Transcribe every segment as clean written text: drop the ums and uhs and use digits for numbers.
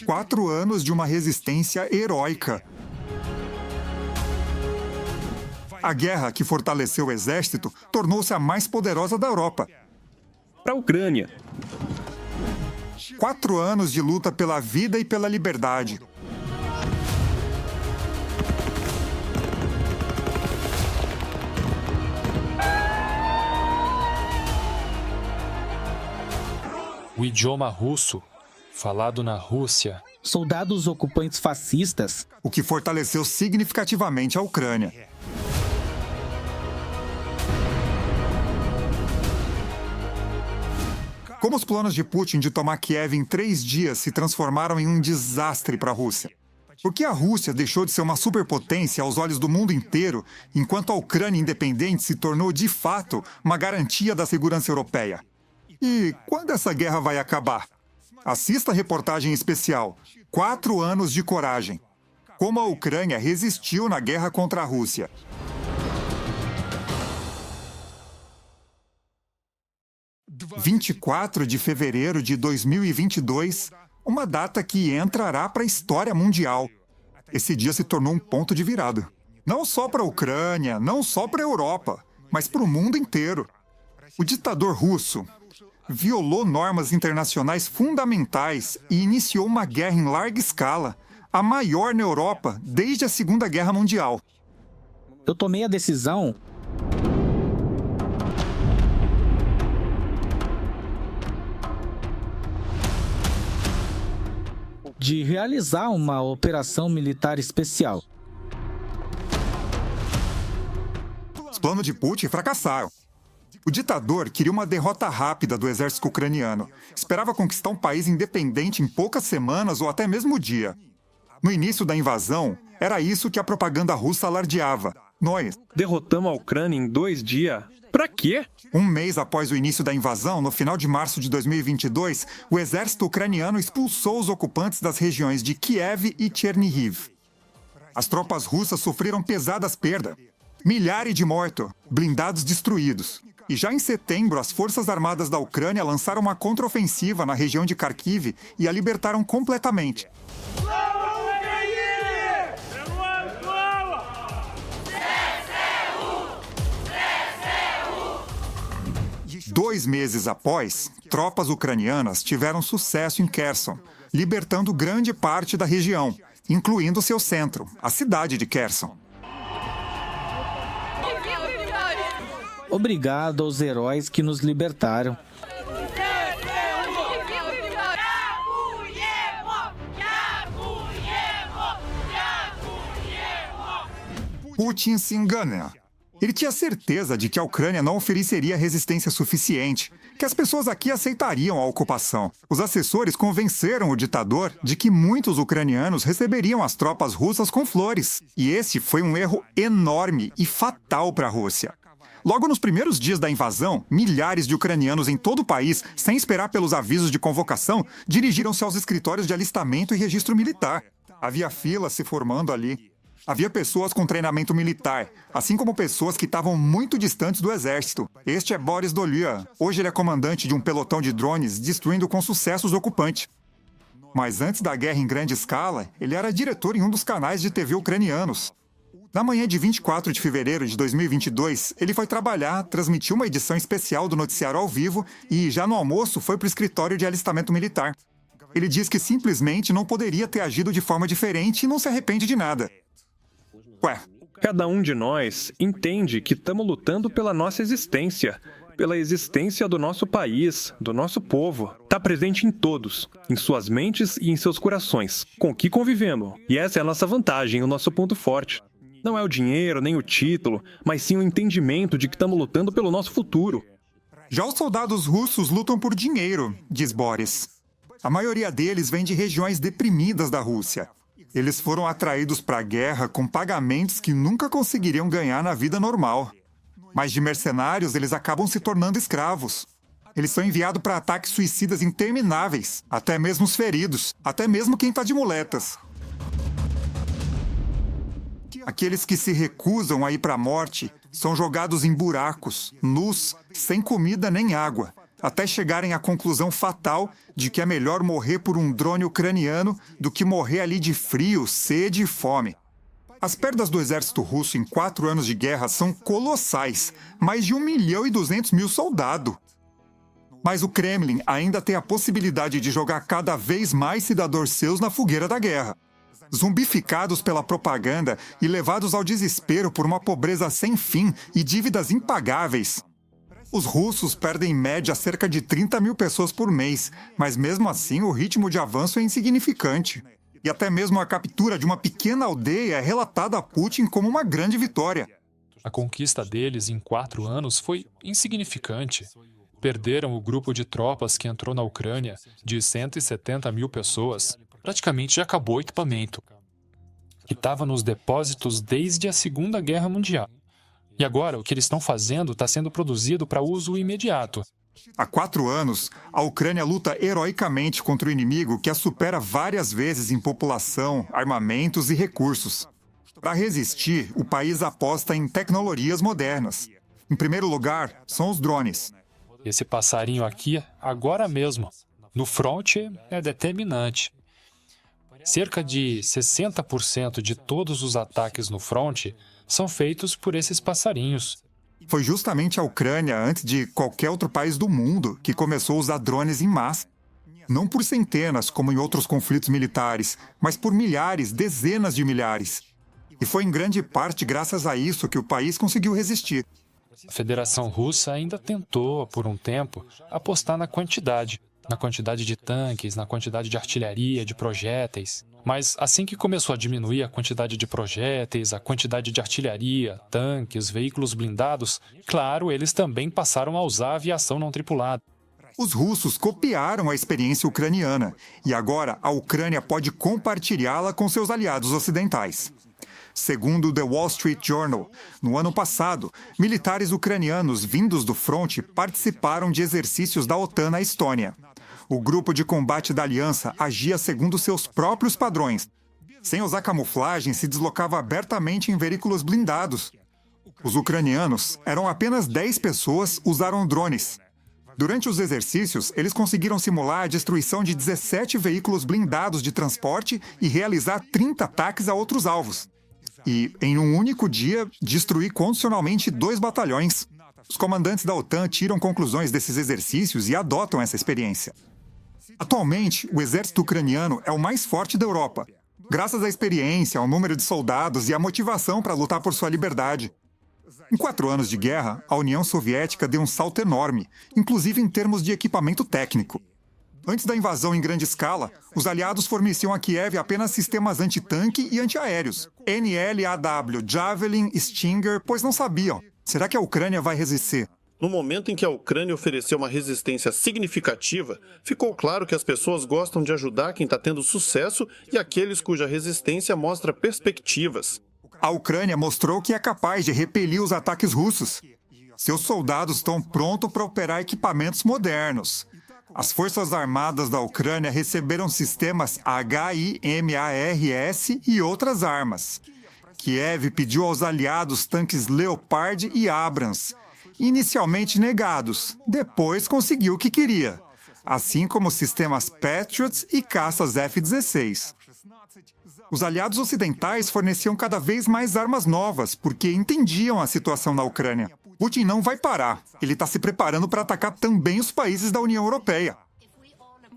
4 anos de uma resistência heróica. A guerra que fortaleceu o exército tornou-se a mais poderosa da Europa. Para a Ucrânia. 4 anos de luta pela vida e pela liberdade. O idioma russo, falado na Rússia. Soldados ocupantes fascistas. O que fortaleceu significativamente a Ucrânia. Como os planos de Putin de tomar Kiev em 3 dias se transformaram em um desastre para a Rússia? Por que a Rússia deixou de ser uma superpotência aos olhos do mundo inteiro, enquanto a Ucrânia independente se tornou, de fato, uma garantia da segurança europeia? E quando essa guerra vai acabar? Assista a reportagem especial 4 anos de coragem. Como a Ucrânia resistiu na guerra contra a Rússia. Dia 24 de fevereiro de 2022, uma data que entrará para a história mundial. Esse dia se tornou um ponto de virada. Não só para a Ucrânia, não só para a Europa, mas para o mundo inteiro. O ditador russo violou normas internacionais fundamentais e iniciou uma guerra em larga escala, a maior na Europa desde a Segunda Guerra Mundial. Eu tomei a decisão de realizar uma operação militar especial. Os planos de Putin fracassaram. O ditador queria uma derrota rápida do exército ucraniano. Esperava conquistar um país independente em poucas semanas ou até mesmo dia. No início da invasão, era isso que a propaganda russa alardeava. Nós derrotamos a Ucrânia em 2 dias. Pra quê? Um mês após o início da invasão, no final de março de 2022, o exército ucraniano expulsou os ocupantes das regiões de Kiev e Chernihiv. As tropas russas sofreram pesadas perdas. Milhares de mortos, blindados destruídos. E já em setembro, as Forças Armadas da Ucrânia lançaram uma contraofensiva na região de Kharkiv e a libertaram completamente. 2 meses após, tropas ucranianas tiveram sucesso em Kherson, libertando grande parte da região, incluindo seu centro, a cidade de Kherson. Obrigado aos heróis que nos libertaram. Putin se engana. Ele tinha certeza de que a Ucrânia não ofereceria resistência suficiente, que as pessoas aqui aceitariam a ocupação. Os assessores convenceram o ditador de que muitos ucranianos receberiam as tropas russas com flores. E esse foi um erro enorme e fatal para a Rússia. Logo nos primeiros dias da invasão, milhares de ucranianos em todo o país, sem esperar pelos avisos de convocação, dirigiram-se aos escritórios de alistamento e registro militar. Havia filas se formando ali. Havia pessoas com treinamento militar, assim como pessoas que estavam muito distantes do exército. Este é Boris Dolya. Hoje ele é comandante de um pelotão de drones, destruindo com sucesso os ocupantes. Mas antes da guerra em grande escala, ele era diretor em um dos canais de TV ucranianos. Na manhã de 24 de fevereiro de 2022, ele foi trabalhar, transmitiu uma edição especial do noticiário ao vivo e, já no almoço, foi para o escritório de alistamento militar. Ele diz que simplesmente não poderia ter agido de forma diferente e não se arrepende de nada. Ué, cada um de nós entende que estamos lutando pela nossa existência, pela existência do nosso país, do nosso povo. Está presente em todos, em suas mentes e em seus corações, com o que convivemos. E essa é a nossa vantagem, o nosso ponto forte. Não é o dinheiro, nem o título, mas sim o entendimento de que estamos lutando pelo nosso futuro. Já os soldados russos lutam por dinheiro, diz Boris. A maioria deles vem de regiões deprimidas da Rússia. Eles foram atraídos para a guerra com pagamentos que nunca conseguiriam ganhar na vida normal. Mas de mercenários, eles acabam se tornando escravos. Eles são enviados para ataques suicidas intermináveis, até mesmo os feridos, até mesmo quem está de muletas. Aqueles que se recusam a ir para a morte são jogados em buracos, nus, sem comida nem água, até chegarem à conclusão fatal de que é melhor morrer por um drone ucraniano do que morrer ali de frio, sede e fome. As perdas do exército russo em 4 anos de guerra são colossais, mais de 1.200.000 soldados. Mas o Kremlin ainda tem a possibilidade de jogar cada vez mais cidadãos seus na fogueira da guerra. Zumbificados pela propaganda e levados ao desespero por uma pobreza sem fim e dívidas impagáveis. Os russos perdem em média cerca de 30.000 pessoas por mês, mas mesmo assim o ritmo de avanço é insignificante. E até mesmo a captura de uma pequena aldeia é relatada a Putin como uma grande vitória. A conquista deles em 4 anos foi insignificante. Perderam o grupo de tropas que entrou na Ucrânia, de 170.000 pessoas. Praticamente acabou o equipamento, que estava nos depósitos desde a Segunda Guerra Mundial. E agora o que eles estão fazendo está sendo produzido para uso imediato. Há 4 anos, a Ucrânia luta heroicamente contra o inimigo que a supera várias vezes em população, armamentos e recursos. Para resistir, o país aposta em tecnologias modernas. Em primeiro lugar, são os drones. Esse passarinho aqui, agora mesmo, no fronte, é determinante. Cerca de 60% de todos os ataques no fronte são feitos por esses passarinhos. Foi justamente a Ucrânia, antes de qualquer outro país do mundo, que começou a usar drones em massa. Não por centenas, como em outros conflitos militares, mas por milhares, dezenas de milhares. E foi em grande parte graças a isso que o país conseguiu resistir. A Federação Russa ainda tentou, por um tempo, apostar na quantidade de tanques, na quantidade de artilharia, de projéteis. Mas assim que começou a diminuir a quantidade de projéteis, a quantidade de artilharia, tanques, veículos blindados, claro, eles também passaram a usar a aviação não tripulada. Os russos copiaram a experiência ucraniana e agora a Ucrânia pode compartilhá-la com seus aliados ocidentais. Segundo o The Wall Street Journal, no ano passado, militares ucranianos vindos do fronte participaram de exercícios da OTAN na Estônia. O grupo de combate da aliança agia segundo seus próprios padrões. Sem usar camuflagem, se deslocava abertamente em veículos blindados. Os ucranianos, eram apenas 10 pessoas, usaram drones. Durante os exercícios, eles conseguiram simular a destruição de 17 veículos blindados de transporte e realizar 30 ataques a outros alvos. E, em um único dia, destruir condicionalmente 2 batalhões. Os comandantes da OTAN tiram conclusões desses exercícios e adotam essa experiência. Atualmente, o exército ucraniano é o mais forte da Europa, graças à experiência, ao número de soldados e à motivação para lutar por sua liberdade. Em 4 anos de guerra, a União Soviética deu um salto enorme, inclusive em termos de equipamento técnico. Antes da invasão em grande escala, os aliados forneciam a Kiev apenas sistemas antitanque e antiaéreos, NLAW, Javelin, Stinger, pois não sabiam. Será que a Ucrânia vai resistir? No momento em que a Ucrânia ofereceu uma resistência significativa, ficou claro que as pessoas gostam de ajudar quem está tendo sucesso e aqueles cuja resistência mostra perspectivas. A Ucrânia mostrou que é capaz de repelir os ataques russos. Seus soldados estão prontos para operar equipamentos modernos. As Forças Armadas da Ucrânia receberam sistemas HIMARS e outras armas. Kiev pediu aos aliados tanques Leopard e Abrams, inicialmente negados, depois conseguiu o que queria, assim como sistemas Patriots e caças F-16. Os aliados ocidentais forneciam cada vez mais armas novas, porque entendiam a situação na Ucrânia. Putin não vai parar. Ele está se preparando para atacar também os países da União Europeia.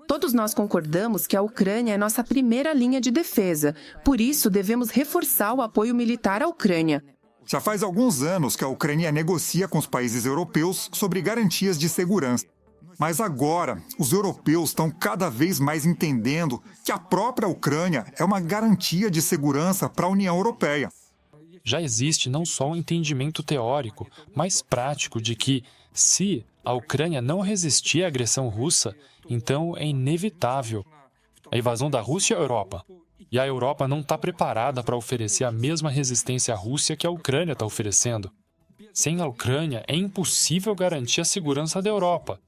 Todos nós concordamos que a Ucrânia é nossa primeira linha de defesa. Por isso, devemos reforçar o apoio militar à Ucrânia. Já faz alguns anos que a Ucrânia negocia com os países europeus sobre garantias de segurança. Mas agora, os europeus estão cada vez mais entendendo que a própria Ucrânia é uma garantia de segurança para a União Europeia. Já existe não só um entendimento teórico, mas prático de que, se a Ucrânia não resistir à agressão russa, então é inevitável a invasão da Rússia à Europa. E a Europa não está preparada para oferecer a mesma resistência à Rússia que a Ucrânia está oferecendo. Sem a Ucrânia, é impossível garantir a segurança da Europa.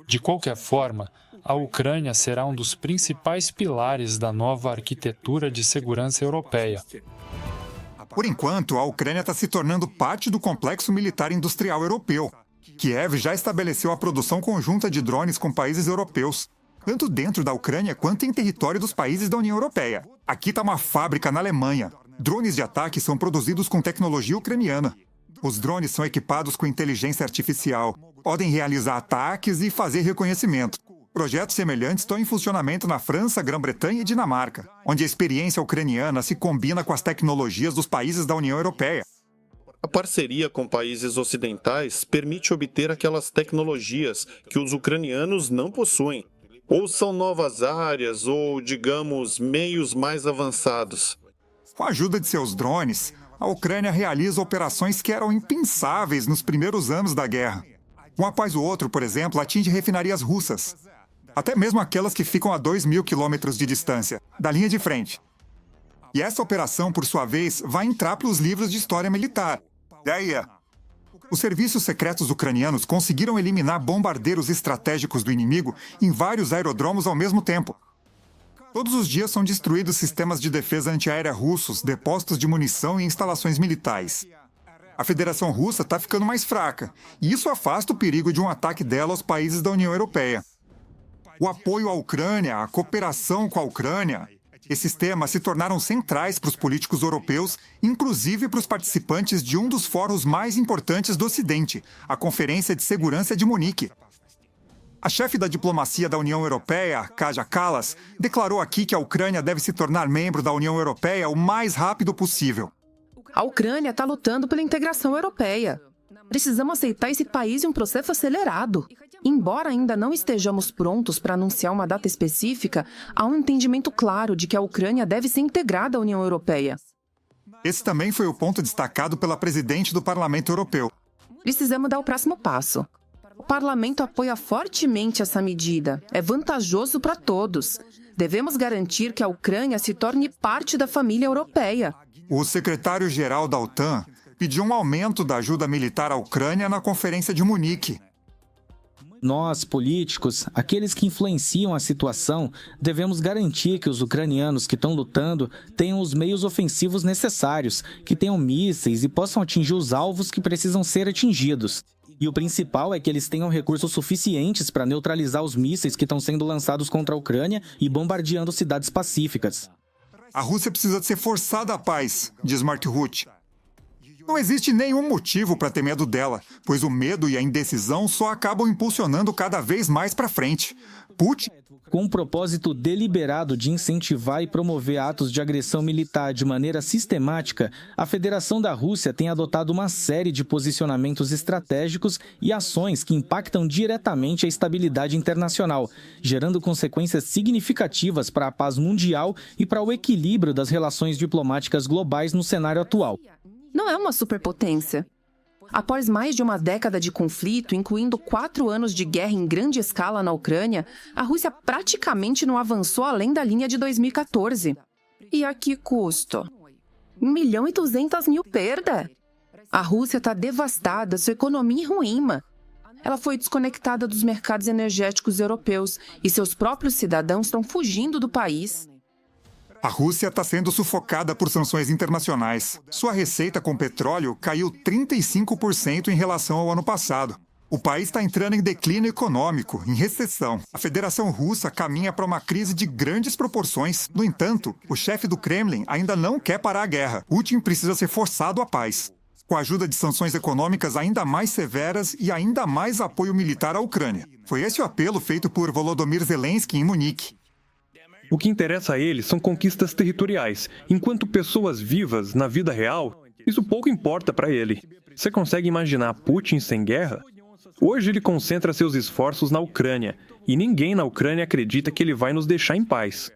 De qualquer forma, a Ucrânia será um dos principais pilares da nova arquitetura de segurança europeia. Por enquanto, a Ucrânia está se tornando parte do complexo militar industrial europeu. Kiev já estabeleceu a produção conjunta de drones com países europeus, tanto dentro da Ucrânia quanto em território dos países da União Europeia. Aqui está uma fábrica na Alemanha. Drones de ataque são produzidos com tecnologia ucraniana. Os drones são equipados com inteligência artificial, podem realizar ataques e fazer reconhecimento. Projetos semelhantes estão em funcionamento na França, Grã-Bretanha e Dinamarca, onde a experiência ucraniana se combina com as tecnologias dos países da União Europeia. A parceria com países ocidentais permite obter aquelas tecnologias que os ucranianos não possuem. Ou são novas áreas, ou, digamos, meios mais avançados. Com a ajuda de seus drones, a Ucrânia realiza operações que eram impensáveis nos primeiros anos da guerra. Um após o outro, por exemplo, atinge refinarias russas. Até mesmo aquelas que ficam a 2.000 quilômetros de distância, da linha de frente. E essa operação, por sua vez, vai entrar para os livros de história militar. Daí os serviços secretos ucranianos conseguiram eliminar bombardeiros estratégicos do inimigo em vários aerodromos ao mesmo tempo. Todos os dias são destruídos sistemas de defesa antiaérea russos, depósitos de munição e instalações militares. A Federação Russa está ficando mais fraca, e isso afasta o perigo de um ataque dela aos países da União Europeia. O apoio à Ucrânia, a cooperação com a Ucrânia, esses temas se tornaram centrais para os políticos europeus, inclusive para os participantes de um dos fóruns mais importantes do Ocidente, a Conferência de Segurança de Munique. A chefe da diplomacia da União Europeia, Kaja Kallas, declarou aqui que a Ucrânia deve se tornar membro da União Europeia o mais rápido possível. A Ucrânia está lutando pela integração europeia. Precisamos aceitar esse país em um processo acelerado. Embora ainda não estejamos prontos para anunciar uma data específica, há um entendimento claro de que a Ucrânia deve ser integrada à União Europeia. Esse também foi o ponto destacado pela presidente do Parlamento Europeu. Precisamos dar o próximo passo. O Parlamento apoia fortemente essa medida. É vantajoso para todos. Devemos garantir que a Ucrânia se torne parte da família europeia. O secretário-geral da OTAN pediu um aumento da ajuda militar à Ucrânia na Conferência de Munique. Nós, políticos, aqueles que influenciam a situação, devemos garantir que os ucranianos que estão lutando tenham os meios ofensivos necessários, que tenham mísseis e possam atingir os alvos que precisam ser atingidos. E o principal é que eles tenham recursos suficientes para neutralizar os mísseis que estão sendo lançados contra a Ucrânia e bombardeando cidades pacíficas. A Rússia precisa de ser forçada à paz, diz Mark Rutte. Não existe nenhum motivo para ter medo dela, pois o medo e a indecisão só acabam impulsionando cada vez mais para frente. Putin, com um propósito deliberado de incentivar e promover atos de agressão militar de maneira sistemática, a Federação da Rússia tem adotado uma série de posicionamentos estratégicos e ações que impactam diretamente a estabilidade internacional, gerando consequências significativas para a paz mundial e para o equilíbrio das relações diplomáticas globais no cenário atual. Não é uma superpotência. Após mais de uma década de conflito, incluindo 4 anos de guerra em grande escala na Ucrânia, a Rússia praticamente não avançou além da linha de 2014. E a que custo? 1.200.000 perda. A Rússia está devastada, sua economia ruína. Ela foi desconectada dos mercados energéticos europeus e seus próprios cidadãos estão fugindo do país. a Rússia está sendo sufocada por sanções internacionais. Sua receita com petróleo caiu 35% em relação ao ano passado. O país está entrando em declínio econômico, em recessão. A Federação Russa caminha para uma crise de grandes proporções. No entanto, o chefe do Kremlin ainda não quer parar a guerra. Putin precisa ser forçado à paz, com a ajuda de sanções econômicas ainda mais severas e ainda mais apoio militar à Ucrânia. Foi esse o apelo feito por Volodymyr Zelensky em Munique. O que interessa a ele são conquistas territoriais, enquanto pessoas vivas na vida real, isso pouco importa para ele. Você consegue imaginar Putin sem guerra? Hoje ele concentra seus esforços na Ucrânia, e ninguém na Ucrânia acredita que ele vai nos deixar em paz.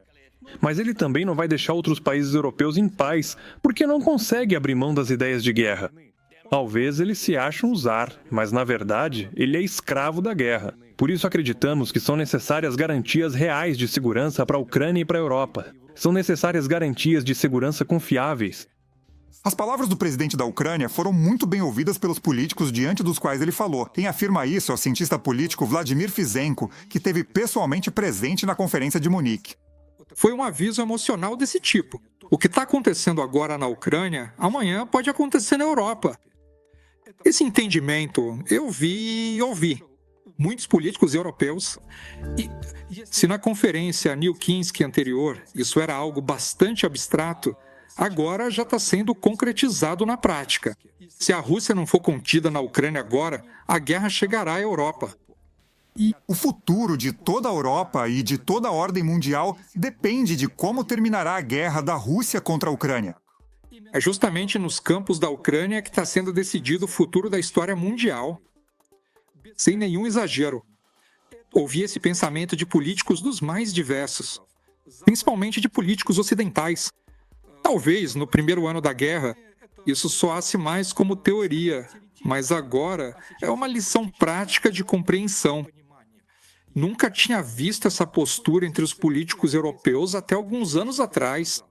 Mas ele também não vai deixar outros países europeus em paz, porque não consegue abrir mão das ideias de guerra. Talvez ele se ache um czar, mas na verdade ele é escravo da guerra. Por isso acreditamos que são necessárias garantias reais de segurança para a Ucrânia e para a Europa. São necessárias garantias de segurança confiáveis. As palavras do presidente da Ucrânia foram muito bem ouvidas pelos políticos diante dos quais ele falou. Quem afirma isso é o cientista político Vladimir Fizenko, que esteve pessoalmente presente na conferência de Munique. Foi um aviso emocional desse tipo. O que está acontecendo agora na Ucrânia, amanhã pode acontecer na Europa. Esse entendimento eu vi e ouvi. Muitos políticos europeus. E se na conferência New-Kinski anterior isso era algo bastante abstrato, agora já está sendo concretizado na prática. Se a Rússia não for contida na Ucrânia agora, a guerra chegará à Europa. O futuro de toda a Europa e de toda a ordem mundial depende de como terminará a guerra da Rússia contra a Ucrânia. É justamente nos campos da Ucrânia que está sendo decidido o futuro da história mundial. Sem nenhum exagero. Ouvi esse pensamento de políticos dos mais diversos, principalmente de políticos ocidentais. Talvez, no primeiro ano da guerra, isso soasse mais como teoria, mas agora é uma lição prática de compreensão. Nunca tinha visto essa postura entre os políticos europeus até alguns anos atrás.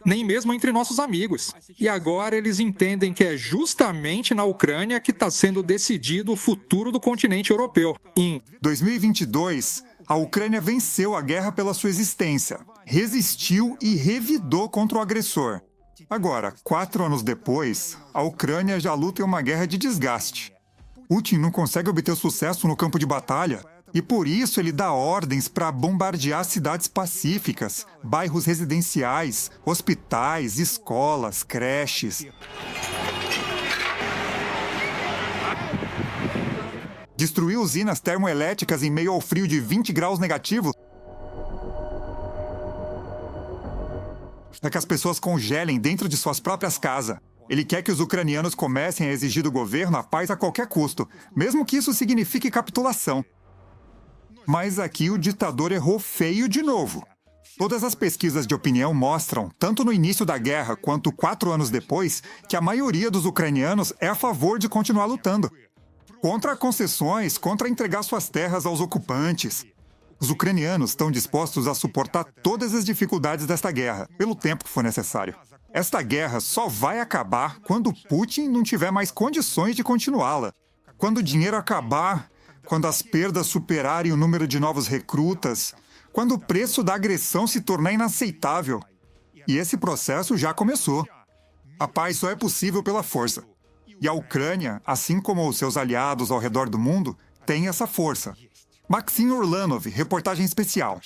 Nem mesmo entre nossos amigos. E agora eles entendem que é justamente na Ucrânia que está sendo decidido o futuro do continente europeu. Em 2022, a Ucrânia venceu a guerra pela sua existência, resistiu e revidou contra o agressor. Agora, 4 anos depois, a Ucrânia já luta em uma guerra de desgaste. Putin não consegue obter sucesso no campo de batalha. E por isso ele dá ordens para bombardear cidades pacíficas, bairros residenciais, hospitais, escolas, creches. Destruir usinas termoelétricas em meio ao frio de 20 graus negativos para que as pessoas congelem dentro de suas próprias casas. Ele quer que os ucranianos comecem a exigir do governo a paz a qualquer custo, mesmo que isso signifique capitulação. Mas aqui o ditador errou feio de novo. Todas as pesquisas de opinião mostram, tanto no início da guerra quanto 4 anos depois, que a maioria dos ucranianos é a favor de continuar lutando. Contra concessões, contra entregar suas terras aos ocupantes. Os ucranianos estão dispostos a suportar todas as dificuldades desta guerra, pelo tempo que for necessário. Esta guerra só vai acabar quando Putin não tiver mais condições de continuá-la. Quando o dinheiro acabar, quando as perdas superarem o número de novos recrutas, quando o preço da agressão se tornar inaceitável. E esse processo já começou. A paz só é possível pela força. E a Ucrânia, assim como os seus aliados ao redor do mundo, tem essa força. Maxim Orlanov, reportagem especial.